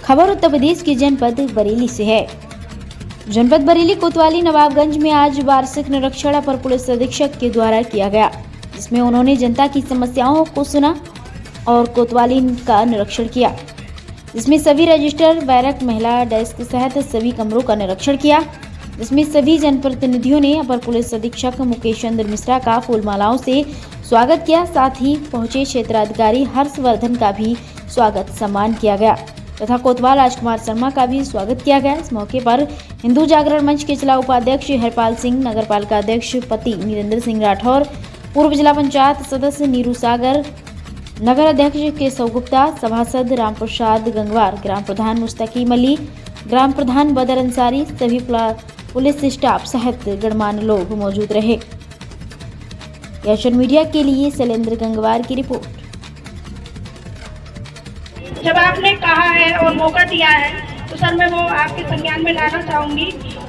खबर उत्तर प्रदेश के जनपद बरेली से है। जनपद बरेली कोतवाली नवाबगंज में आज वार्षिक निरीक्षण अपर पुलिस अधीक्षक के द्वारा किया गया, जिसमें उन्होंने जनता की समस्याओं को सुना और कोतवाली का निरीक्षण किया, जिसमें सभी रजिस्टर, बैरक, महिला डेस्क सहित सभी कमरों का निरीक्षण किया, जिसमें सभी जनप्रतिनिधियों ने अपर पुलिस अधीक्षक मुकेश चंद्र मिश्रा का फूल मालाओं से स्वागत किया। साथ ही पहुंचे क्षेत्राधिकारी हर्षवर्धन का भी स्वागत सम्मान किया गया तथा कोतवाल राजकुमार शर्मा का भी स्वागत किया गया। इस मौके पर हिंदू जागरण मंच के जिला उपाध्यक्ष हरपाल सिंह, नगर पालिका अध्यक्ष पति नीरेंद्र सिंह राठौर, पूर्व जिला पंचायत सदस्य नीरू सागर, नगर अध्यक्ष केशव गुप्ता, सभासद रामप्रसाद गंगवार, ग्राम प्रधान मुस्तकीम अली, ग्राम प्रधान बदर अंसारी, सभी पुलिस स्टाफ सहित गणमान्य लोग मौजूद रहे। एशियन मीडिया के लिए शैलेंद्र गंगवार की रिपोर्ट। जब आपने कहा है और मौका दिया है तो सर मैं वो आपके संज्ञान में लाना चाहूंगी।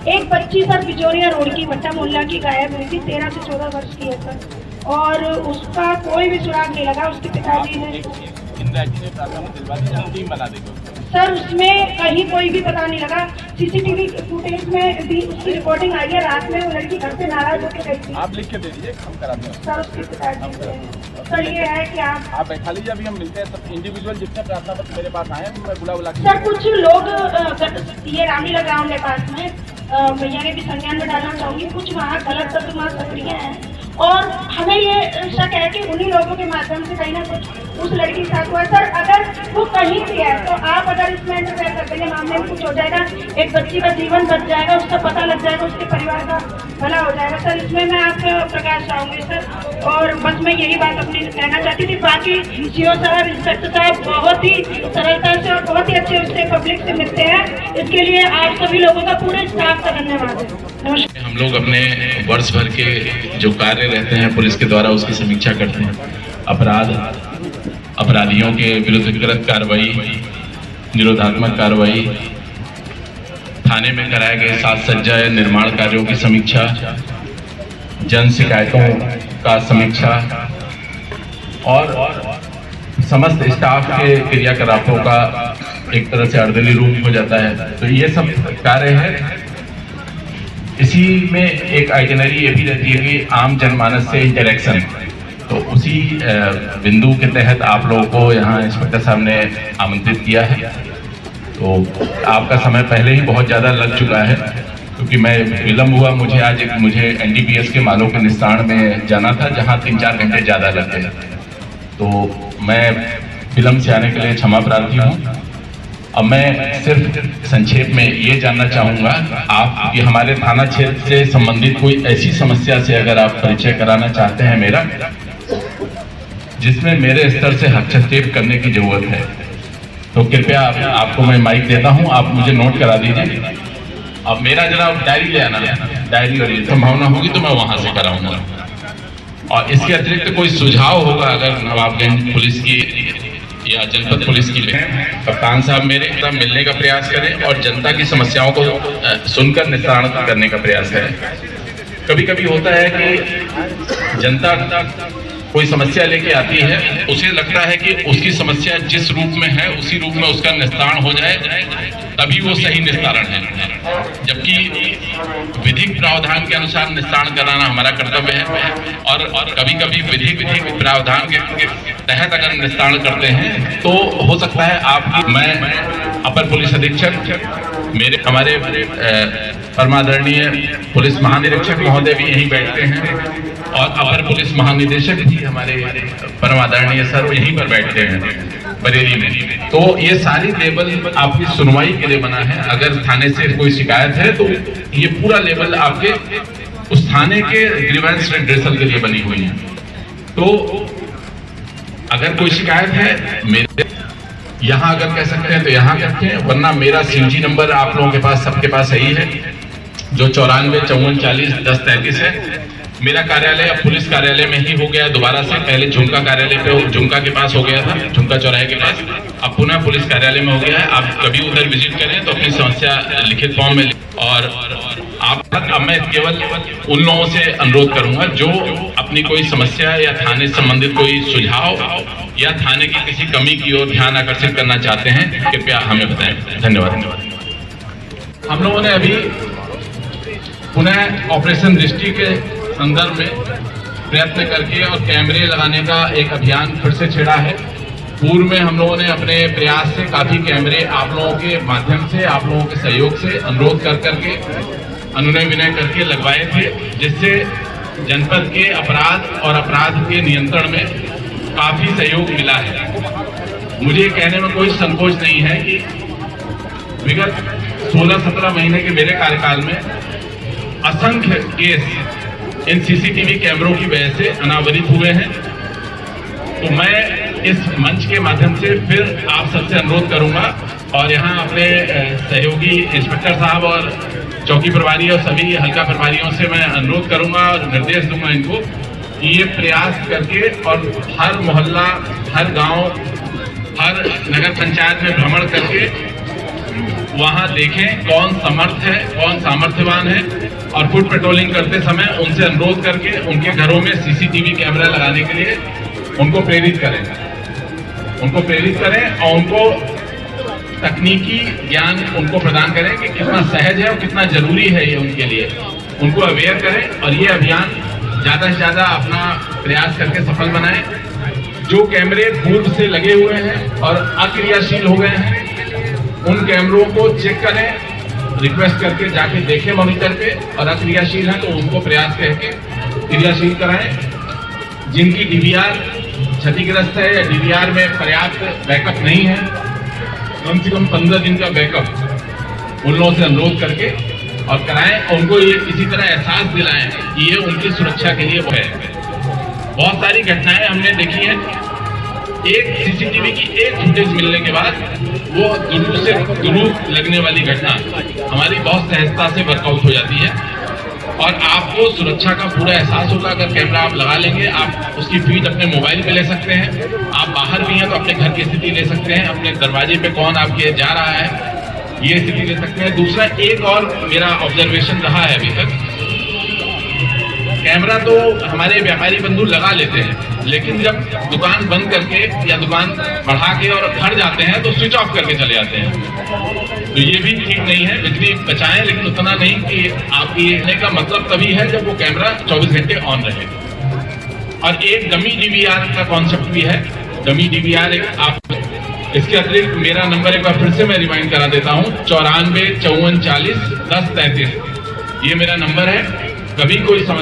एक बच्ची सर बिजोरिया रोड की भट्टा मोहल्ला की गायब हुई थी, 13 से 14 वर्ष की है सर, और उसका कोई भी सुराग नहीं लगा। उसके पिताजी ने सर उसमें कहीं कोई भी पता नहीं लगा। सीसीटीवी फुटेज में भी उसकी रिकॉर्डिंग आई है। रात में वो लड़की घर से नाराज होकर गई थी। आप लिख के दे दीजिए, हम करा दें। सर उसके पिताजी से सर ये है कि आप बैठा लीजिए, अभी हम मिलते हैं। सब इंडिविजुअल जितने प्रार्थना पत्र मेरे पास आए हैं मैं बुला के सर कुछ लोग ये रामलीला ग्राउंड के पास में भैया ने भी संज्ञान में डालना चाहूंगी। कुछ वहाँ गलत तत्व वहाँ सक्रिय हैं और हमें ये शक है कि उन्हीं लोगों के माध्यम से कहीं ना कुछ उस लड़की के साथ हुआ। सर अगर वो कहीं भी है तो आप अगर इसमें इंटरफेयर कर देंगे, मामले में कुछ हो जाएगा, एक बच्ची का जीवन बच जाएगा, उसका पता लग जाएगा, उसके परिवार का भला हो जाएगा। सर इसमें मैं आपको प्रकाश चाहूँगी सर, और बस मैं यही बात अपनी कहना चाहती थी। बाकी सीओ साहब, इंस्पेक्टर साहब बहुत ही सरलता से और बहुत ही अच्छे उससे पब्लिक से मिलते हैं। इसके लिए आप सभी लोगों का पूरे स्टाफ का धन्यवाद है। नमस्कार। हम लोग अपने वर्ष भर के जो कार्य रहते हैं पुलिस के द्वारा उसकी समीक्षा करते हैं। अपराधियों के विरुद्ध गलत कार्रवाई, निरोधात्मक कार्रवाई, थाने में कराए गए साज सज्जा या निर्माण कार्यों की समीक्षा, जन शिकायतों का समीक्षा और समस्त स्टाफ के क्रियाकलापों का एक तरह से अर्दली रूप हो जाता है। तो ये सब कार्य है। इसी में एक आइटिनरी ये भी रहती है कि आम जनमानस से इंटरेक्शन, तो उसी बिंदु के तहत आप लोगों को यहाँ इंस्पेक्टर साहब ने आमंत्रित किया है। तो आपका समय पहले ही बहुत ज़्यादा लग चुका है, क्योंकि मैं विलम्ब हुआ। मुझे एनडीपीएस के मालों के निस्तारण में जाना था, जहाँ 3-4 घंटे ज़्यादा लग गए। तो मैं विलम्ब से आने के लिए क्षमा प्रार्थी हूँ। अब मैं सिर्फ संक्षेप में ये जानना चाहूँगा आप कि हमारे थाना क्षेत्र से संबंधित कोई ऐसी समस्या से अगर आप परिचय कराना चाहते हैं मेरा, जिसमें मेरे स्तर से हस्तक्षेप करने की जरूरत है, तो कृपया आपको मैं माइक देता हूं, आप मुझे नोट करा दीजिए। अब मेरा जरा डायरी ले आना, डायरी और संभावना होगी तो मैं वहां से कराऊंगा। और इसके अतिरिक्त कोई सुझाव होगा अगर नवाबगंज पुलिस की या जनपद पुलिस की, कप्तान साहब मेरे साथ मिलने का प्रयास करें और जनता की समस्याओं को सुनकर निस्तारण करने का प्रयास करें। कभी कभी होता है कि जनता कोई समस्या लेके आती है, उसे लगता है कि उसकी समस्या जिस रूप में है उसी रूप में उसका निस्तारण हो जाए, तभी वो सही निस्तारण है। जबकि विधिक प्रावधान के अनुसार निस्तारण कराना हमारा कर्तव्य है। और कभी कभी विधिक प्रावधान के तहत अगर निस्तारण करते हैं तो हो सकता है आपकी, मैं अपर पुलिस अधीक्षक, हमारे परमादरणीय पुलिस महानिरीक्षक महोदय भी यहीं बैठते हैं और अपर पुलिस महानिदेशक भी हमारे परमादरणीय सर यहीं पर बैठते हैं बरेली में। तो ये सारी लेवल आपकी सुनवाई के लिए बना है। अगर थाने से कोई शिकायत है तो ये पूरा लेवल आपके उस थाने के ग्रीवेंस रिड्रेसल के लिए बनी हुई है। तो अगर कोई शिकायत है मेरे यहाँ अगर कह सकते हैं तो यहाँ रखें, वरना मेरा सीजी नंबर आप लोगों के पास सबके पास सही है, जो 94 54 40 10 33 है। मेरा कार्यालय अब पुलिस कार्यालय में ही हो गया दोबारा से। पहले झुमका कार्यालय पे, झुमका के पास हो गया था, झुमका चौराहे के पास, अब पुनः पुलिस कार्यालय में हो गया है। आप कभी उधर विजिट करें तो अपनी समस्या लिखित फॉर्म में और अब मैं केवल उन लोगों से अनुरोध करूंगा जो अपनी कोई समस्या या थाने से संबंधित कोई सुझाव या थाने की किसी कमी की ओर ध्यान आकर्षित करना चाहते हैं, कृपया हमें बताएं। धन्यवाद। हम लोगों ने अभी पुनः ऑपरेशन दृष्टि के संदर्भ में प्रयत्न करके और कैमरे लगाने का एक अभियान फिर से छेड़ा है। पूर्व में हम लोगों ने अपने प्रयास से काफी कैमरे आप लोगों के माध्यम से, आप लोगों के सहयोग से अनुरोध कर करके, अनुनय विनय करके लगवाए थे, जिससे जनपद के अपराध और अपराध के नियंत्रण में काफी सहयोग मिला है। मुझे कहने में कोई संकोच नहीं है कि विगत 16-17 महीने के मेरे कार्यकाल में असंख्य केस इन सीसीटीवी कैमरों की वजह से अनावरित हुए हैं। तो मैं इस मंच के माध्यम से फिर आप सबसे अनुरोध करूंगा और यहाँ अपने सहयोगी इंस्पेक्टर साहब और चौकी प्रभारी और सभी हल्का प्रभारियों से मैं अनुरोध करूंगा और निर्देश दूंगा इनको कि ये प्रयास करके और हर मोहल्ला, हर गांव, हर नगर पंचायत में भ्रमण करके वहां देखें कौन समर्थ है, कौन सामर्थ्यवान है, और फुट पेट्रोलिंग करते समय उनसे अनुरोध करके उनके घरों में सीसीटीवी कैमरा लगाने के लिए उनको प्रेरित करें और उनको तकनीकी ज्ञान उनको प्रदान करें कि कितना सहज है और कितना जरूरी है ये उनके लिए, उनको अवेयर करें और ये अभियान ज्यादा से ज्यादा अपना प्रयास करके सफल बनाएं। जो कैमरे पूर्व से लगे हुए हैं और अक्रियाशील हो गए हैं, उन कैमरों को चेक करें, रिक्वेस्ट करके जाके देखें मॉनिटर पे, और अक्रियाशील है तो उनको प्रयास करके क्रियाशील कराएं। जिनकी डीवीआर क्षतिग्रस्त है या डीवीआर में पर्याप्त बैकअप नहीं है, कम से कम 15 दिन का बैकअप उन लोगों से अनुरोध करके और कराएं, और उनको ये इसी तरह एहसास दिलाएं कि ये उनकी सुरक्षा के लिए वो है। बहुत सारी घटनाएं हमने देखी हैं, एक सीसीटीवी की एक फुटेज मिलने के बाद वो दुरूह से दुरूह लगने वाली घटना हमारी बहुत सहजता से वर्कआउट हो जाती है, और आपको सुरक्षा का पूरा एहसास होगा। अगर कैमरा आप लगा लेंगे, आप उसकी फीड अपने मोबाइल पे ले सकते हैं, आप बाहर भी हैं तो अपने घर की स्थिति ले सकते हैं, अपने दरवाजे पे कौन आपके जा रहा है ये स्थिति ले सकते हैं। दूसरा, एक और मेरा ऑब्जर्वेशन रहा है अभी तक, कैमरा तो हमारे व्यापारी बंधु लगा लेते हैं, लेकिन जब दुकान बंद करके या दुकान बढ़ा के और घर जाते हैं तो स्विच ऑफ करके चले जाते हैं। तो ये भी ठीक नहीं है, बिजली बचाएं लेकिन उतना नहीं कि आपकी रहने का मतलब तभी है जब वो कैमरा 24 घंटे ऑन रहे। और एक डमी डीवीआर का कॉन्सेप्ट भी है, डमी डीवीआर आप इसके अतिरिक्त मेरा नंबर एक बार फिर से मैं रिमाइंड करा देता हूँ, 94 54 40 10 33, ये मेरा नंबर है। कभी कोई समस्या